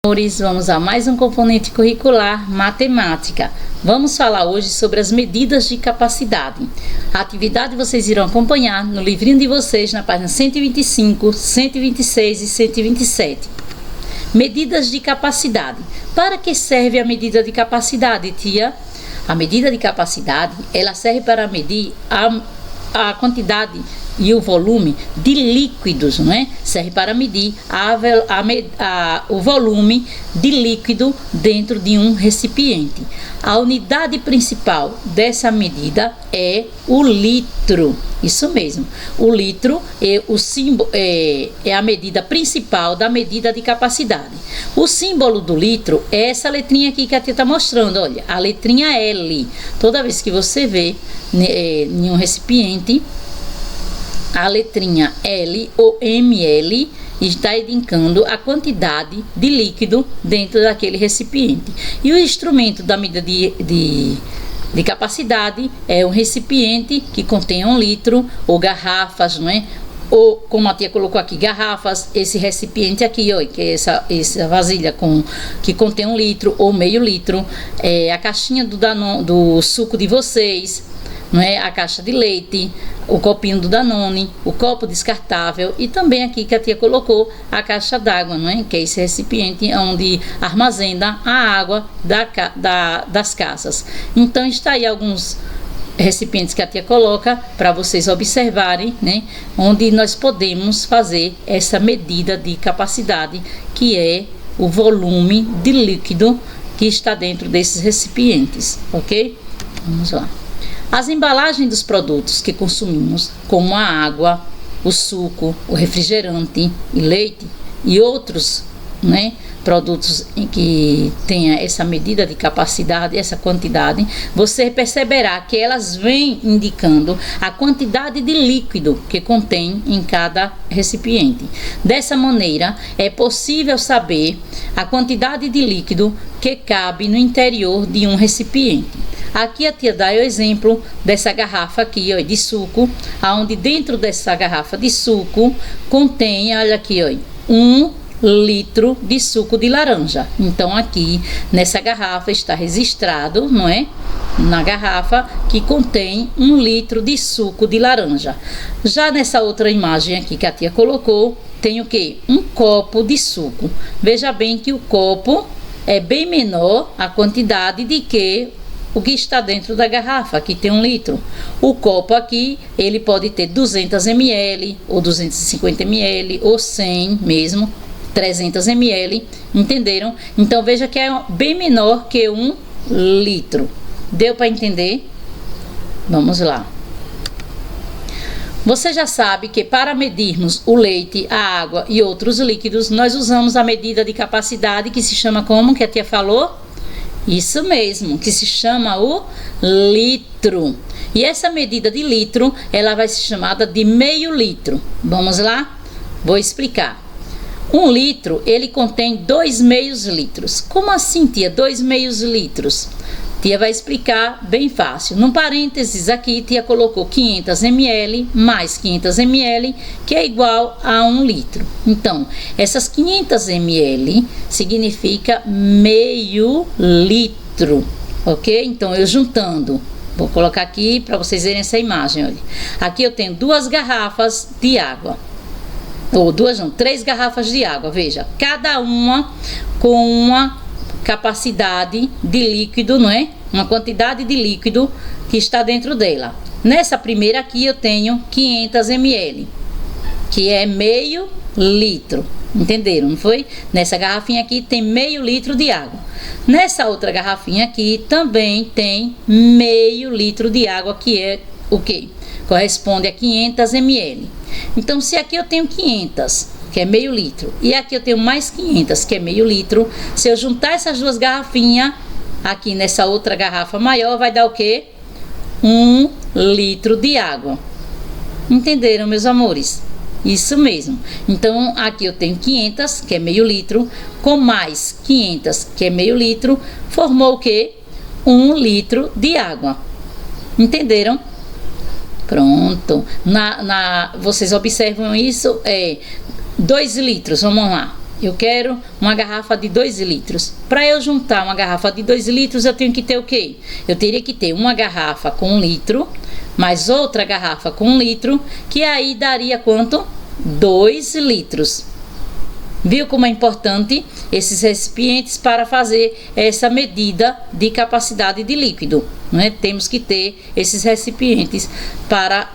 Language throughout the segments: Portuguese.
Senhores, vamos a mais um componente curricular, matemática. Vamos falar hoje sobre as medidas de capacidade. A atividade vocês irão acompanhar no livrinho de vocês na página 125, 126 e 127. Medidas de capacidade. Para que serve a medida de capacidade, tia? A medida de capacidade, ela serve para medir a quantidade e o volume de líquidos, não é? Serve para medir o volume de líquido dentro de um recipiente. A unidade principal dessa medida é o litro. Isso mesmo. O litro é a medida principal da medida de capacidade. O símbolo do litro é essa letrinha aqui que a tia está mostrando. Olha, a letrinha L. Toda vez que você vê em um recipiente a letrinha L ou ml, está indicando a quantidade de líquido dentro daquele recipiente. E o instrumento da medida de capacidade é um recipiente que contém 1 litro, ou garrafas, não é? Ou, como a tia colocou aqui, garrafas, esse recipiente aqui, ó, que é essa vasilha que contém 1 litro ou meio litro, a caixinha do suco de vocês, não é? A caixa de leite, o copinho do Danone, o copo descartável e também aqui que a tia colocou a caixa d'água, não é? Que é esse recipiente onde armazena a água das casas. Então está aí alguns recipientes que a tia coloca para vocês observarem, né? Onde nós podemos fazer essa medida de capacidade, que é o volume de líquido que está dentro desses recipientes, ok? Vamos lá. As embalagens dos produtos que consumimos, como a água, o suco, o refrigerante e leite e outros, né, produtos em que tenha essa medida de capacidade, essa quantidade, você perceberá que elas vêm indicando a quantidade de líquido que contém em cada recipiente. Dessa maneira, é possível saber a quantidade de líquido que cabe no interior de um recipiente. Aqui a tia dá o exemplo dessa garrafa aqui, ó, de suco, onde dentro dessa garrafa de suco contém, olha aqui, ó, 1 litro de suco de laranja. Então aqui nessa garrafa está registrado, não é? Na garrafa que contém 1 litro de suco de laranja. Já nessa outra imagem aqui que a tia colocou, tem o que? Um copo de suco. Veja bem que o copo é bem menor a quantidade de que o que está dentro da garrafa, aqui tem 1 litro. O copo aqui, ele pode ter 200 ml, ou 250 ml, ou 100 mesmo, 300 ml, entenderam? Então veja que é bem menor que 1 litro. Deu para entender? Vamos lá. Você já sabe que para medirmos o leite, a água e outros líquidos, nós usamos a medida de capacidade que se chama como, que a tia falou? Isso mesmo, que se chama o litro. E essa medida de litro, ela vai ser chamada de meio litro. Vamos lá? Vou explicar. 1 litro, ele contém 2 meios litros. Como assim, tia? 2 meios litros? Tia vai explicar bem fácil. No parênteses aqui, tia colocou 500 ml mais 500 ml, que é igual a 1 litro. Então, essas 500 ml significa meio litro, ok? Então, eu juntando, vou colocar aqui para vocês verem essa imagem, olha. Aqui eu tenho 2 garrafas de água, ou 3 garrafas de água, veja. Cada uma com uma capacidade de líquido, não é? Uma quantidade de líquido que está dentro dela. Nessa primeira aqui eu tenho 500 ml, que é meio litro. Entenderam, não foi? Nessa garrafinha aqui tem meio litro de água. Nessa outra garrafinha aqui também tem meio litro de água, que é o quê? Corresponde a 500 ml. Então, se aqui eu tenho 500, que é meio litro, e aqui eu tenho mais 500, que é meio litro, se eu juntar essas duas garrafinhas, aqui nessa outra garrafa maior, vai dar o quê? 1 litro de água. Entenderam, meus amores? Isso mesmo. Então, aqui eu tenho 500, que é meio litro, com mais 500, que é meio litro, formou o quê? 1 litro de água. Entenderam? Pronto. Vocês observam isso? 2 litros, vamos lá. eu quero uma garrafa de 2 litros. Para eu juntar uma garrafa de 2 litros, eu tenho que ter o quê? Eu teria que ter uma garrafa com 1 litro, mais outra garrafa com 1 litro, que aí daria quanto? 2 litros. Viu como é importante esses recipientes para fazer essa medida de capacidade de líquido, né? Temos que ter esses recipientes para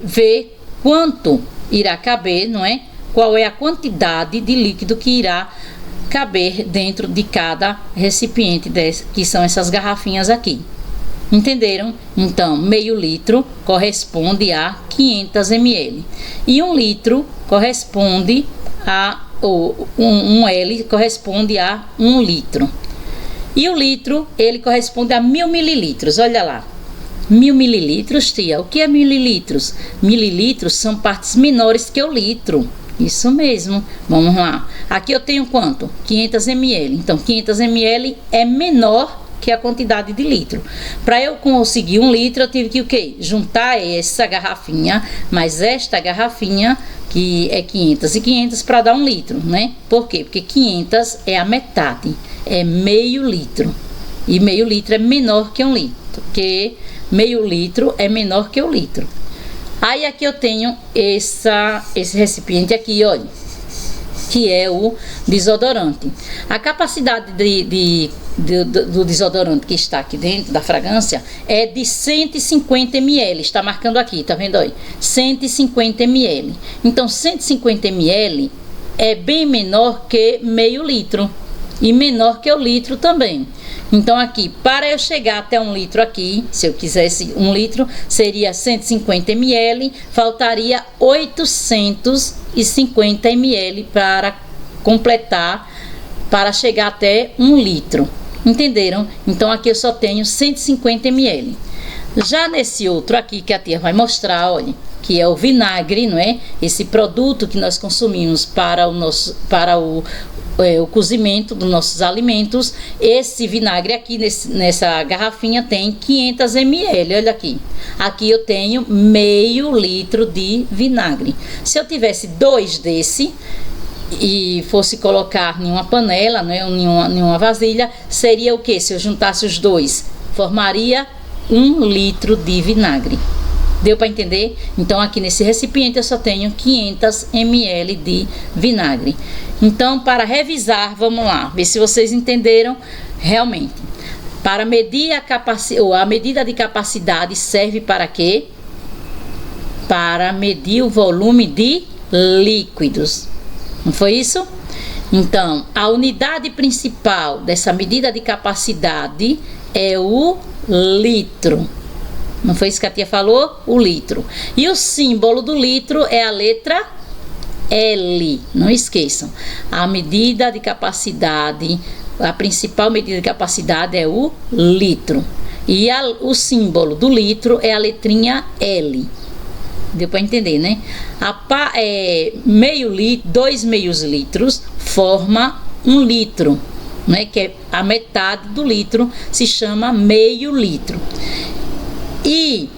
ver quanto irá caber, não é? Qual é a quantidade de líquido que irá caber dentro de cada recipiente que são essas garrafinhas aqui. Entenderam? Então, meio litro corresponde a 500 ml. E 1 litro corresponde a... um L corresponde a 1 litro. E o litro, ele corresponde a 1000 mililitros. Olha lá. 1000 mililitros, tia. O que é mililitros? Mililitros são partes menores que o litro. Isso mesmo. Vamos lá. Aqui eu tenho quanto? 500 ml. Então, 500 ml é menor que a quantidade de litro. Para eu conseguir 1 litro, eu tive que o quê? Juntar essa garrafinha, mais esta garrafinha, que é 500 e 500 para dar 1 litro, né? Por quê? Porque 500 é a metade, é meio litro. E meio litro é menor que 1 litro, porque meio litro é menor que 1 litro. Aí aqui eu tenho esse recipiente aqui, olha, que é o desodorante. A capacidade do desodorante que está aqui dentro da fragrância é de 150 ml, está marcando aqui, tá vendo aí? 150 ml. Então 150 ml é bem menor que meio litro e menor que o litro também. Então aqui, para eu chegar até 1 litro aqui, se eu quisesse 1 litro, seria 150 ml, faltaria 850 ml para completar, para chegar até 1 litro. Entenderam? Então aqui eu só tenho 150 ml. Já nesse outro aqui que a tia vai mostrar, olha, que é o vinagre, não é? Esse produto que nós consumimos para o cozimento dos nossos alimentos. Esse vinagre aqui nessa garrafinha tem 500 ml, olha aqui. Aqui eu tenho meio litro de vinagre. Se eu tivesse 2 desse e fosse colocar em uma panela, né, em uma vasilha, seria o que? Se eu juntasse os dois, formaria 1 litro de vinagre. Deu para entender? Então aqui nesse recipiente eu só tenho 500 ml de vinagre. Então, para revisar, vamos lá, ver se vocês entenderam realmente. Para medir a medida de capacidade serve para quê? Para medir o volume de líquidos. Não foi isso? Então, a unidade principal dessa medida de capacidade é o litro. Não foi isso que a tia falou? O litro. E o símbolo do litro é a letra L. Não esqueçam. A medida de capacidade, a principal medida de capacidade é o litro. E o símbolo do litro é a letrinha L. Deu para entender, né? Meio litro, 2 meios litros forma 1 litro, né? Que é a metade do litro, se chama meio litro. E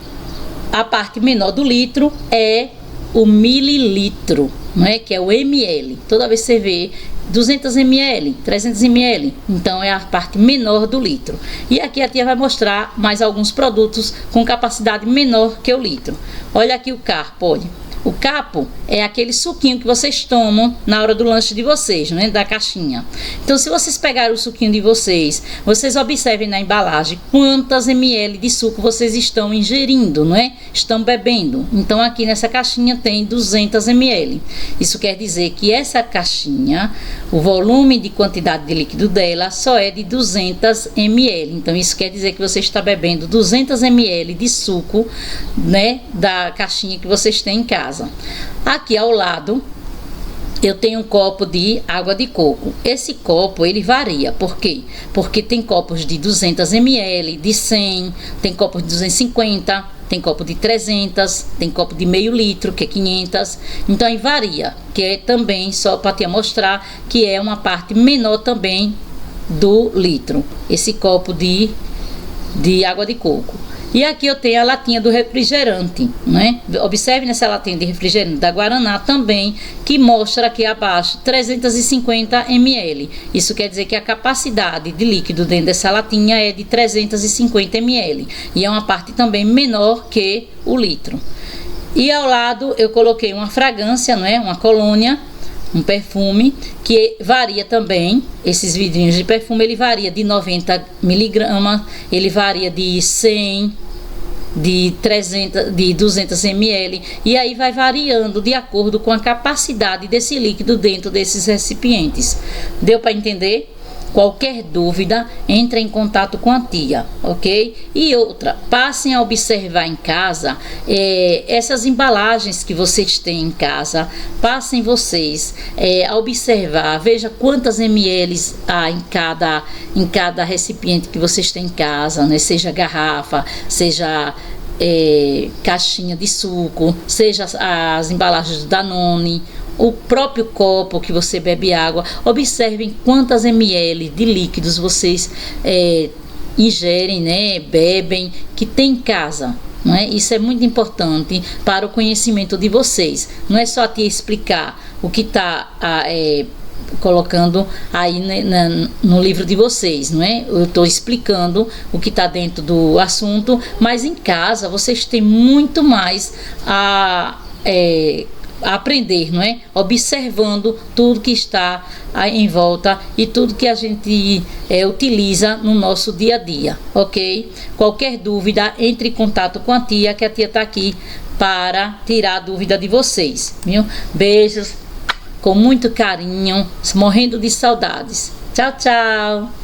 a parte menor do litro é o mililitro, não é? Que é o ml. Toda vez que você vê 200 ml, 300 ml, então é a parte menor do litro. E aqui a tia vai mostrar mais alguns produtos com capacidade menor que o litro. Olha aqui o carpo, olha. O capo é aquele suquinho que vocês tomam na hora do lanche de vocês, né? Da caixinha. Então, se vocês pegarem o suquinho de vocês, vocês observem na embalagem quantas ml de suco vocês estão ingerindo, não é? Estão bebendo. Então, aqui nessa caixinha tem 200 ml. Isso quer dizer que essa caixinha, o volume de quantidade de líquido dela só é de 200 ml. Então, isso quer dizer que você está bebendo 200 ml de suco, né? Da caixinha que vocês têm em casa. Aqui ao lado eu tenho um copo de água de coco. Esse copo ele varia, por quê? Porque tem copos de 200 ml, de 100, tem copos de 250, tem copo de 300, tem copo de meio litro, que é 500. Então aí varia, que é também só para te mostrar que é uma parte menor também do litro, esse copo de água de coco. E aqui eu tenho a latinha do refrigerante, né? Observe nessa latinha de refrigerante da Guaraná também, que mostra aqui abaixo 350 ml. Isso quer dizer que a capacidade de líquido dentro dessa latinha é de 350 ml. E é uma parte também menor que o litro. E ao lado eu coloquei uma fragrância, não é? Uma colônia, um perfume, que varia também. Esses vidrinhos de perfume, ele varia de 90 miligramas, ele varia de 100, de 300, de 200 ml, e aí vai variando de acordo com a capacidade desse líquido dentro desses recipientes. Deu para entender? Qualquer dúvida, entre em contato com a tia, ok? E outra, passem a observar em casa essas embalagens que vocês têm em casa. Passem vocês a observar, veja quantas ml há em cada recipiente que vocês têm em casa, né? Seja garrafa, seja caixinha de suco, seja as embalagens do Danone, o próprio copo que você bebe água. Observem quantas ml de líquidos vocês ingerem, né, bebem, que tem em casa. Não é? Isso é muito importante para o conhecimento de vocês. Não é só te explicar o que está colocando aí no livro de vocês, não é? Eu estou explicando o que está dentro do assunto, mas em casa vocês têm muito mais a aprender, não é? Observando tudo que está em volta e tudo que a gente utiliza no nosso dia a dia, ok? Qualquer dúvida, entre em contato com a tia, que a tia está aqui para tirar a dúvida de vocês, viu? Beijos, com muito carinho, morrendo de saudades. Tchau, tchau!